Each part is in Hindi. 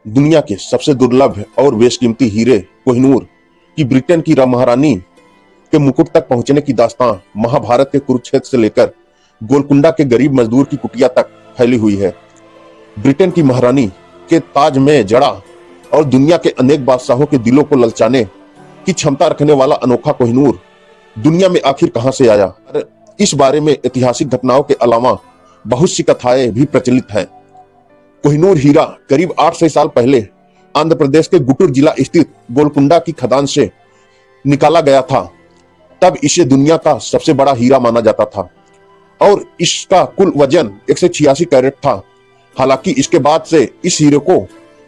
दुनिया के सबसे दुर्लभ और बेशकीमती हीरे कोहिनूर की ब्रिटेन की महारानी के मुकुट तक पहुंचने की दास्तां महाभारत के कुरुक्षेत्र से लेकर गोलकुंडा के गरीब मजदूर की कुटिया तक फैली हुई है। ब्रिटेन की महारानी के ताज में जड़ा और दुनिया के अनेक बादशाहों के दिलों को ललचाने की क्षमता रखने वाला अनोखा कोहिनूर दुनिया में आखिर कहां से आया। इस बारे में ऐतिहासिक घटनाओं के अलावा बहुत सी कथाएं भी प्रचलित हैं। कोहिनूर हीरा करीब 800 साल पहले आंध्र प्रदेश के गुंटूर जिला स्थित गोलकुंडा की खदान से निकाला गया था। तब इसे दुनिया का सबसे बड़ा हीरा माना जाता था और इसका कुल वजन 186 कैरेट था। हालांकि इसके बाद से इस हीरे को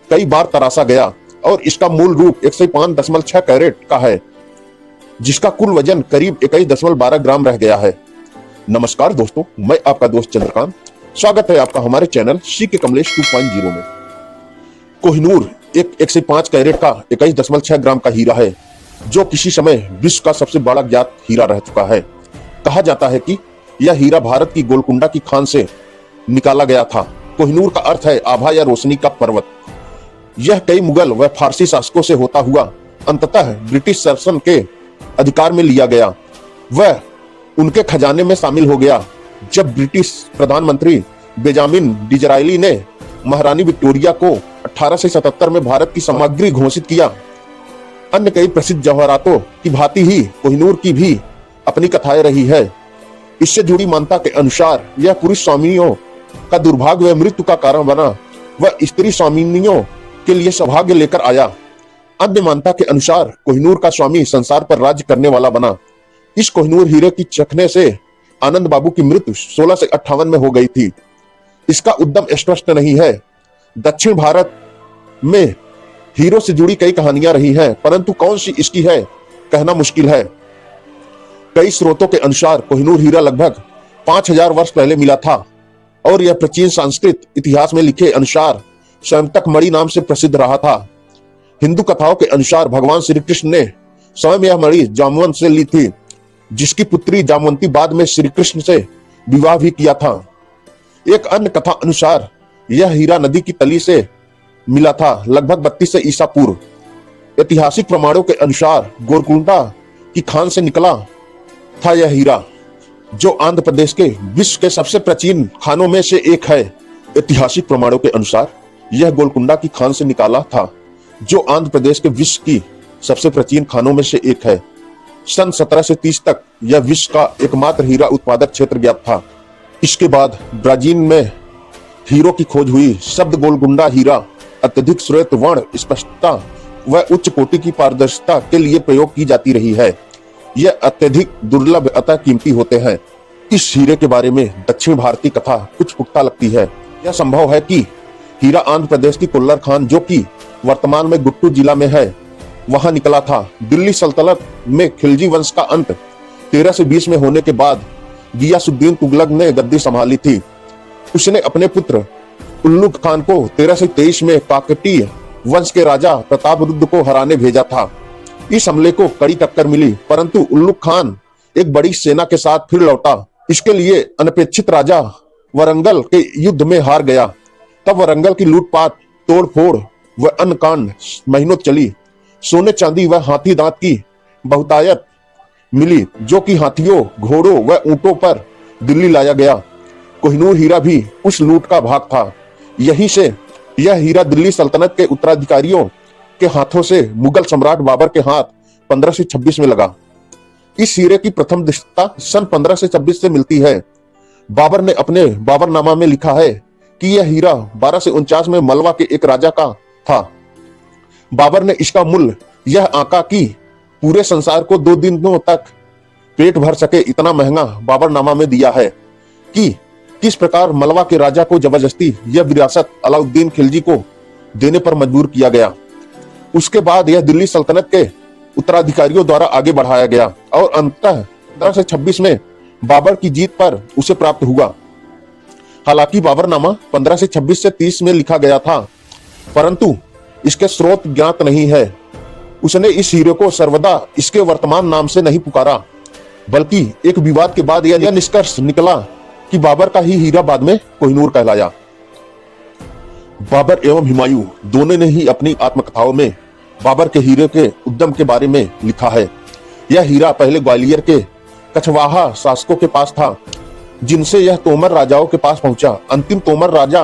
कई बार तराशा गया और इसका मूल रूप 105.6 कैरेट का है, जिसका कुल वजन करीब 21.12 ग्राम रह गया है। नमस्कार दोस्तों, मैं आपका दोस्त चंद्रकांत। स्वागत है आपका हमारे चैनल सीके कमलेश 2.0 में। कोहिनूर एक 105 कैरेट का 21.6 ग्राम का हीरा है, जो किसी समय विश्व का सबसे बड़ा ज्ञात हीरा रह चुका है। कहा जाता है कि यह हीरा भारत की गोलकुंडा की खान से निकाला गया था। कोहिनूर का अर्थ है आभा या रोशनी का पर्वत। यह कई मुगल व फारसी शासकों से होता हुआ अंततः ब्रिटिश शासन के अधिकार में लिया गया। वह उनके खजाने में शामिल हो गया जब ब्रिटिश प्रधानमंत्री बेंजामिन डिज़रायली ने महारानी विक्टोरिया को 1877 में भारत की सामग्री घोषित किया। अन्य कई प्रसिद्ध जवाहरातों की भांति ही कोहिनूर की भी अपनी कथाएं रही है। इससे जुड़ी मान्यता के अनुसार यह पुरुष स्वामियों का दुर्भाग्य व मृत्यु का कारण बना व स्त्री स्वामिनियों के लिए सौभाग्य लेकर आया। अन्य मान्यता के अनुसार कोहिनूर का स्वामी संसार पर राज्य करने वाला बना। इस कोहिनूर हीरे की चखने से आनंद बाबू की मृत्यु 1658 में हो गई थी। इसका उद्गम स्पष्ट नहीं है। दक्षिण भारत में हीरो से जुड़ी कई कहानियां रही हैं, परंतु कौन सी इसकी है कहना मुश्किल है। कई स्रोतों के अनुसार कोहिनूर हीरा लगभग 5000 वर्ष पहले मिला था और यह प्राचीन संस्कृत इतिहास में लिखे अनुसार स्वयंतक मणि नाम से प्रसिद्ध रहा था। हिंदू कथाओं के अनुसार भगवान श्री कृष्ण ने स्वयं यह मणि जामवंत से ली थी, जिसकी पुत्री जामवंती बाद में श्री कृष्ण से विवाह भी किया था। एक अन्य कथा अनुसार यह हीरा नदी की तली से मिला था, लगभग 32 से ईसा पूर्व। ऐतिहासिक प्रमाणों के अनुसार गोलकुंडा की खान से निकला था यह हीरा, जो आंध्र प्रदेश के विश्व के सबसे प्राचीन खानों में से एक है। ऐतिहासिक प्रमाणों के अनुसार यह गोलकुंडा की खान से निकाला था, जो आंध्र प्रदेश के विश्व की सबसे प्राचीन खानों में से एक है। सन 1730 तक यह विश्व का एकमात्र हीरा उत्पादक क्षेत्र ज्ञात था। इसके बाद ब्राजील में हीरो की खोज हुई। शब्द गोलकुंडा हीरा अत्यधिक श्वेत वर्ण, स्पष्टता व उच्च कोटि की पारदर्शिता के लिए प्रयोग की जाती रही है। यह अत्यधिक दुर्लभ अतः कीमती होते हैं। इस हीरे के बारे में दक्षिण भारतीय कथा कुछ पुख्ता लगती है। यह संभव है कि हीरा आंध्र प्रदेश की कोल्लर खान, जो कि वर्तमान में गुंटूर जिला में है, वहां निकला था। दिल्ली सल्तनत में खिलजी वंश का अंत 1320 में होने के बाद गियासुद्दीन तुगलक ने गद्दी संभाली थी। उसने अपने पुत्र उल्लुग खान को 1323 में काकतीय वंश के राजा प्रतापरुद्र को हराने भेजा था। इस हमले को कड़ी टक्कर मिली, परंतु उल्लुग खान एक बड़ी सेना के साथ फिर लौटा। इसके लिए अनपेक्षित राजा वरंगल के युद्ध में हार गया। तब वरंगल की लूटपाट, तोड़फोड़ व अन्य कांड महीनों चली। सोने चांदी व हाथी दांत की बहुतायत मिली, जो कि हाथियों, घोड़ों व ऊंटों पर दिल्ली लाया गया। कोहिनूर हीरा भी उस लूट का भाग था। यहीं से यह हीरा दिल्ली सल्तनत के उत्तराधिकारियों के हाथों से मुगल सम्राट बाबर के हाथ 1526 में लगा। इस हीरे की प्रथम दृष्टता सन 1526 से मिलती है। बाबर ने अपने बाबरनामा में लिखा है कि यह हीरा 1249 में मलवा के एक राजा का था। बाबर ने इसका मूल्य यह आंका कि पूरे संसार को 2 दिनों तक पेट भर सके इतना महंगा बाबरनामा में दिया है कि किस प्रकार मलवा के राजा को जबरदस्ती यह विरासत अलाउद्दीन खिलजी को देने पर मजबूर किया गया। उसके बाद यह दिल्ली सल्तनत के उत्तराधिकारियों द्वारा आगे बढ़ाया गया और अंततः 1526 में बाबर की जीत पर उसे प्राप्त हुआ। हालांकि बाबरनामा 1526 से 30 में लिखा गया था, परंतु इसके स्रोत ज्ञात नहीं है। उसने इस हीरे को सर्वदा इसके वर्तमान नाम से नहीं पुकारा, बल्कि एक विवाद के बाद यह निष्कर्ष निकला कि बाबर का ही हीरा बाद में कोहिनूर कहलाया। बाबर एवं हुमायूं दोनों ने ही अपनी आत्मकथाओं में बाबर के हीरे के उद्यम के बारे में लिखा है। यह हीरा पहले ग्वालियर के कछवाहा शासकों के पास था, जिनसे यह तोमर राजाओं के पास पहुंचा। अंतिम तोमर राजा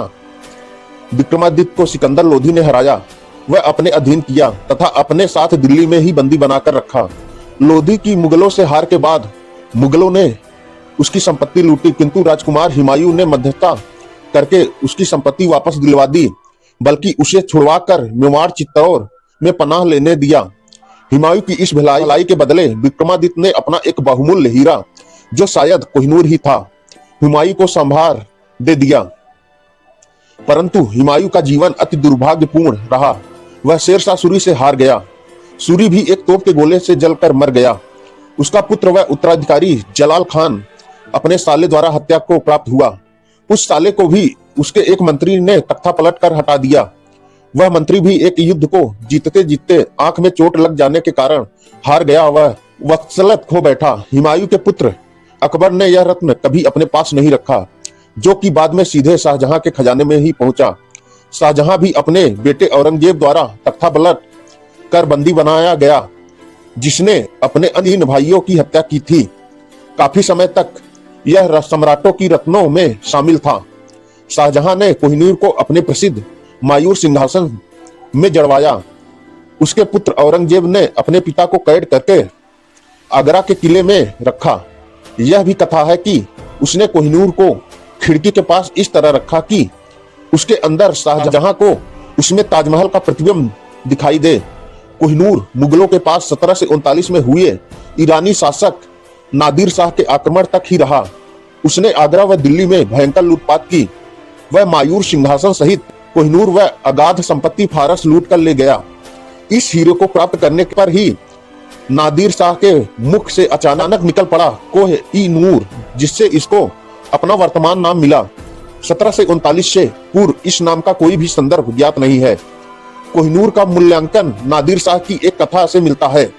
विक्रमादित्य को सिकंदर लोधी ने हराया, वह अपने अधीन किया तथा अपने साथ दिल्ली में ही बंदी बनाकर रखा। लोधी की मुगलों से हार के बाद मुगलों ने उसकी संपत्ति लूटी, किंतु राजकुमार हुमायूं ने मध्यस्थता करके उसकी संपत्ति वापस दिलवा दी, बल्कि उसे छुड़वाकर मेवाड़ चित्तौड़ में पनाह लेने दिया। हुमायूं की इस भलाई के बदले विक्रमादित्य ने अपना एक बहुमूल्य हीरा, जो शायद कोहिनूर ही था, हुमायूं को संभार दे दिया। परंतु हुमायूं का जीवन अति दुर्भाग्यपूर्ण रहा। वह शेरशाह सूरी से हार गया। सूरी भी एक तोप के गोले से जलकर मर गया। उसका पुत्र व उत्तराधिकारी जलाल खान अपने साले द्वारा हत्या को प्राप्त हुआ। उस साले को भी उसके एक मंत्री ने तख्ता पलट कर हटा दिया। वह मंत्री भी एक युद्ध को जीतते जीतते आंख में चोट लग जाने के कारण हार गया। वह वत्सलत खो बैठा। हुमायूं के पुत्र अकबर ने यह रत्न कभी अपने पास नहीं रखा, जो कि बाद में सीधे शाहजहां के खजाने में ही पहुंचा। शाहजहां भी अपने बेटे औरंगजेब द्वारा तख्ता पलट कर बंदी बनाया गया, जिसने अपने अधीन भाइयों की हत्या की थी। काफी समय तक यह सम्राटों की रत्नों में शामिल था। शाहजहां ने कोहिनूर को अपने प्रसिद्ध मायूर सिंहासन में जड़वाया। उसके पुत्र औरंगजेब ने अपने पिता को कैद करके आगरा के किले में रखा। यह भी कथा है कि उसने कोहिनूर को खिड़की के पास इस तरह रखा कि उसके अंदर शाहजहां को उसमें ताजमहल का प्रतिबिंब दिखाई दे। कोहिनूर मुगलों के पास 1739 में हुए ईरानी शासक नादिर शाह के आक्रमण तक ही रहा। उसने आगरा व दिल्ली में भयंकर लूटपाट की। वह मायूर सिंहासन सहित कोहिनूर व अगाध संपत्ति फारस लूट कर ले गया। इस हीरे को प्राप्त करने पर ही नादिर शाह के मुख से अचानक निकल पड़ा कोह-ई-नूर, जिससे इसको अपना वर्तमान नाम मिला। 1739 से पूर्व इस नाम का कोई भी संदर्भ ज्ञात नहीं है। कोहिनूर का मूल्यांकन नादिर शाह की एक कथा से मिलता है।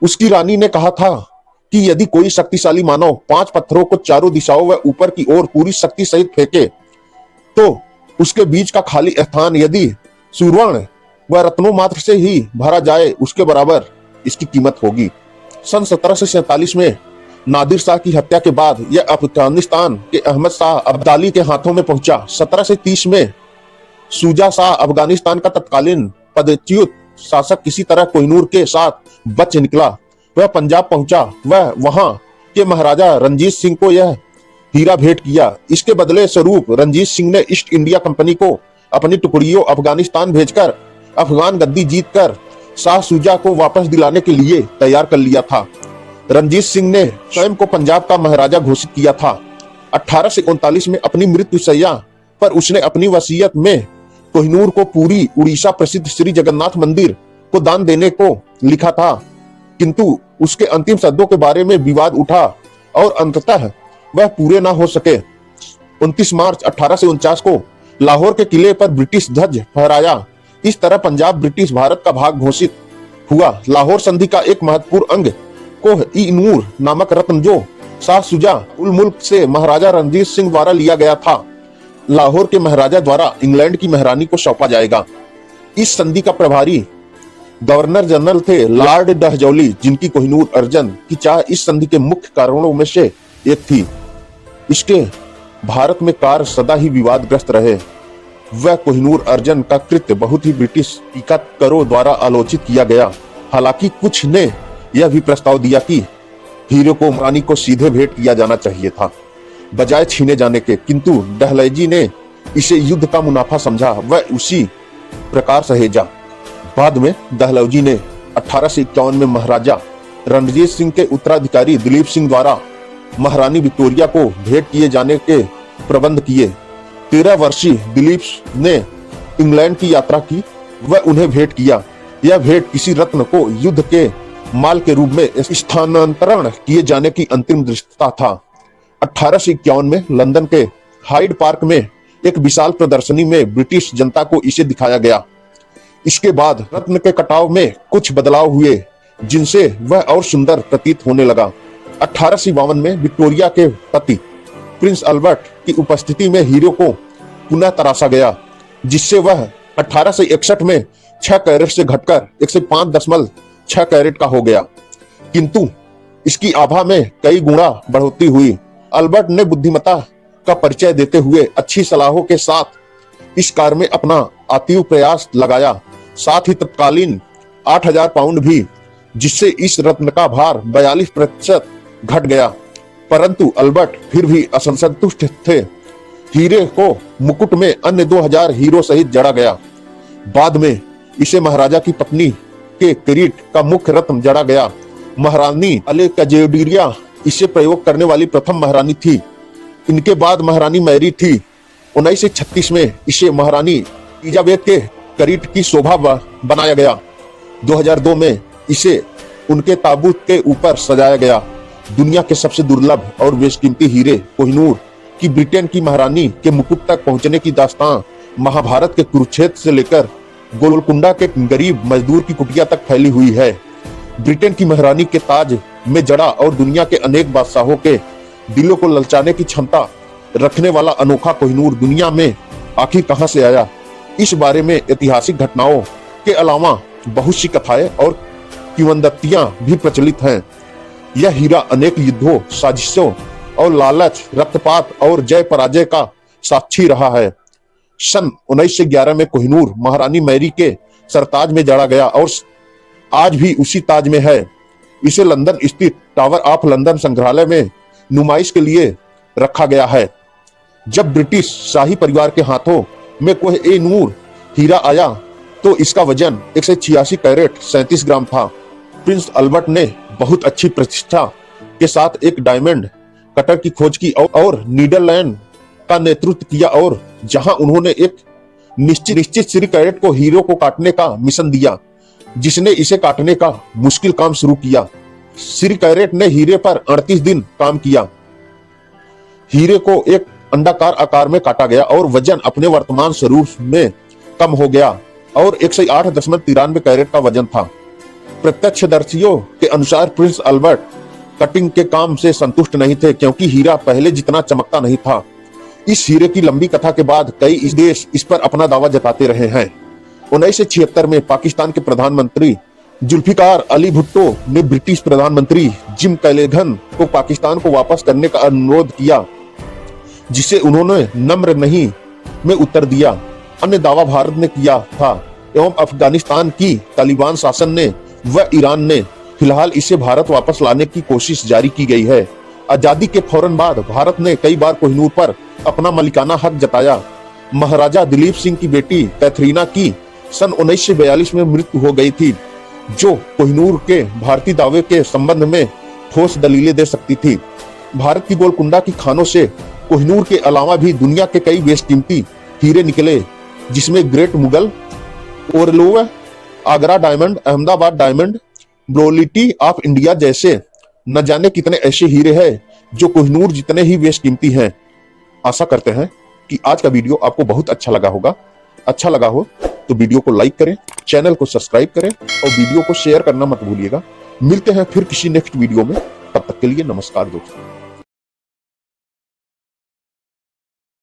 उसकी रानी ने कहा था कि यदि कोई शक्तिशाली मानव 5 पत्थरों को चारों दिशाओं व ऊपर की ओर पूरी शक्ति सहित फेंके, तो उसके बीच का खाली स्थान यदि सुवर्ण व रत्नों मात्र से ही भरा जाए, उसके बराबर इसकी कीमत होगी। सन 1747 में नादिर शाह की हत्या के बाद यह अफगानिस्तान के अहमद शाह अब्दाली के हाथों में पहुंचा। 1730 में शुजा शाह अफगानिस्तान का तत्कालीन पदच्युत शासक किसी तरह कोहिनूर के साथ बच निकला। वह पंजाब पहुंचा। वह वहां के महाराजा रंजीत सिंह को यह हीरा भेंट किया। इसके बदले स्वरूप रंजीत सिंह ने ईस्ट इंडिया कंपनी को अपनी टुकड़ियों अफगानिस्तान भेजकर अफगान गद्दी जीतकर शाह शुजा को वापस दिलाने के लिए तैयार कर लिया था। रंजीत सिंह ने स्वयं को पंजाब का महाराजा घोषित किया था। 1839 में अपनी मृत्युशैया पर उसने अपनी वसीयत में कोहिनूर को पूरी उड़ीसा प्रसिद्ध श्री जगन्नाथ मंदिर को दान देने को लिखा था, किंतु उसके अंतिम शब्दों के बारे में विवाद उठा और अंततः वह पूरे न हो सके। 29 मार्च 1849 को लाहौर के किले पर ब्रिटिश ध्वज फहराया। इस तरह पंजाब ब्रिटिश भारत का भाग घोषित हुआ। लाहौर संधि का एक महत्वपूर्ण अंग कोह-ई-नूर नामक रत्न, जो शाह शुजा उल मुल्क से महाराजा रणजीत सिंह द्वारा लिया गया था, लाहौर के महाराजा द्वारा इंग्लैंड की महारानी को सौंपा जाएगा। इस संधि का प्रभारी गवर्नर जनरल थे लॉर्ड डहजौली, जिनकी कोहिनूर अर्जन की चाह इस संधि के मुख्य कारणों में से एक थी। इसके भारत में कार्य सदा ही विवादग्रस्त रहे। वह कोहिनूर अर्जन का कृत्य बहुत ही ब्रिटिश टीकाकारों द्वारा आलोचित किया गया। हालांकि कुछ ने यह भी प्रस्ताव दिया कि हीरे को रानी को सीधे भेंट किया जाना चाहिए था, बजाय छीने जाने के, किंतु डहलौजी ने इसे युद्ध का मुनाफा समझा। वह उसी प्रकार सहेजा। बाद में डहलौजी ने 1851 में महाराजा रणजीत सिंह के उत्तराधिकारी दिलीप सिंह द्वारा महारानी विक्टोरिया को भेंट किए जाने के प्रबंध किए। 13 वर्षीय दिलीप ने इंग्लैंड की यात्रा की। वह उन्हें भेंट किया। यह भेंट किसी रत्न को युद्ध के माल के रूप में स्थानांतरण किए जाने की अंतिम दृष्टता था। 1851 में लंदन के हाइड पार्क में एक विशाल प्रदर्शनी में ब्रिटिश जनता को इसे दिखाया गया। इसके बाद रत्न के कटाव में कुछ बदलाव हुए, जिनसे वह और सुंदर प्रतीत होने लगा। 1852 में विक्टोरिया के पति प्रिंस अल्बर्ट की उपस्थिति में हीरे को पुनः तराशा गया। जिससे वह 1861 में 6 कैरेट से घटकर 105.6 कैरेट का हो गया, किंतु इसकी आभा में कई गुणा बढ़ोतरी हुई। अल्बर्ट ने बुद्धिमत्ता का परिचय देते हुए अच्छी सलाहों के साथ इस कार्य में अपना अतीव प्रयास लगाया, साथ ही तत्कालीन 8,000 पाउंड भी, जिससे इस रत्न का भार 42% घट गया। परंतु अल्बर्ट फिर भी असंतुष्ट थे। हीरे को मुकुट में अन्य 2,000 हीरो सहित जड़ा गया। बाद में इसे महाराजा की पत्नी के किरीट का मुख्य रत्न जड़ा गया। महारानी अलेक्जेंड्रिया इसे प्रयोग करने वाली प्रथम महारानी थी। इनके बाद महारानी मैरी थी। 1936 में इसे महारानी एलिजाबेथ के किरीट की शोभा बनाया गया। 2002 में इसे उनके ताबूत के ऊपर सजाया गया। दुनिया के सबसे दुर्लभ और बेशकीमती हीरे कोहिनूर की ब्रिटेन की महारानी के मुकुट तक पहुंचने की दास्तां महाभारत के कुरुक्षेत्र से लेकर गोलकुंडा के गरीब मजदूर की कुटिया तक फैली हुई है। ब्रिटेन की महारानी के ताज में जड़ा और दुनिया के अनेक बादशाहों के दिलों को ललचाने की क्षमता रखने वाला अनोखा कोहिनूर दुनिया में आखिर कहां से आया, इस बारे में ऐतिहासिक घटनाओं के अलावा बहुत सी कथाएं और किंवदंतियां भी प्रचलित हैं। यह हीरा अनेक युद्धों, साजिशों और लालच, रक्तपात और जय पराजय का साक्षी रहा है। सन 1911 में कोहिनूर महारानी मैरी के सरताज में जड़ा गया और आज भी उसी ताज में है। इसे लंदन स्थित टावर ऑफ लंदन संग्रहालय में नुमाइश के लिए रखा गया है। जब ब्रिटिश शाही परिवार के हाथों में कोह-ए-नूर हीरा आया तो इसका वजन 186 कैरेट 37 ग्राम था। प्रिंस अल्बर्ट ने बहुत अच्छी प्रतिष्ठा के साथ एक डायमंड कटर की खोज की और नीदरलैंड का नेतृत्व किया, और जहां उन्होंने एक निश्चित श्री कैरेट को हीरो को काटने का मिशन दिया, जिसने इसे काटने का मुश्किल काम शुरू किया। श्री कैरेट ने हीरे पर 38 दिन काम किया। हीरे को एक अंडाकार आकार में काटा गया और वजन अपने वर्तमान स्वरूप में कम हो गया और 108.93 कैरेट का वजन था। प्रत्यक्षदर्शियों के अनुसार प्रिंस अल्बर्ट कटिंग के काम से संतुष्ट नहीं थे, क्योंकि हीरा पहले जितना चमकता नहीं था। इस हीरे की लंबी कथा के बाद कई देश इस पर अपना दावा जताते रहे हैं। 1976 में पाकिस्तान के प्रधानमंत्री जुल्फिकार अली भुट्टो ने ब्रिटिश प्रधानमंत्री जिम कैलेगन को पाकिस्तान को वापस करने का अनुरोध किया, जिसे उन्होंने नम्र नहीं में उत्तर दिया। अन्य दावा भारत ने किया था एवं अफगानिस्तान की तालिबान शासन ने व ईरान ने। फिलहाल इसे भारत वापस लाने की कोशिश जारी की गई है। आजादी के फौरन बाद भारत ने कई बार कोहिनूर पर अपना मालिकाना हक जताया। महाराजा दिलीप सिंह की बेटी कैथरीना की सन 1942 में मृत्यु हो गई थी, जो कोहिनूर के भारतीय दावे के संबंध में ठोस दलीलें दे सकती थी। भारत की गोलकुंडा की खानों से कोहिनूर के अलावा भी दुनिया के कई बेशकीमती हीरे निकले, जिसमें great Mughal, Orlov, Agra diamond, Ahmedabad diamond, briolette of India जैसे न जाने कितने ऐसे हीरे हैं जो कोहिनूर जितने ही बेशकीमती हैं। आशा करते हैं कि आज का वीडियो आपको बहुत अच्छा लगा होगा। अच्छा लगा हो तो वीडियो को लाइक करें, चैनल को सब्सक्राइब करें और वीडियो को शेयर करना मत भूलिएगा। मिलते हैं फिर किसी नेक्स्ट वीडियो में। तब तक के लिए नमस्कार दोस्तों।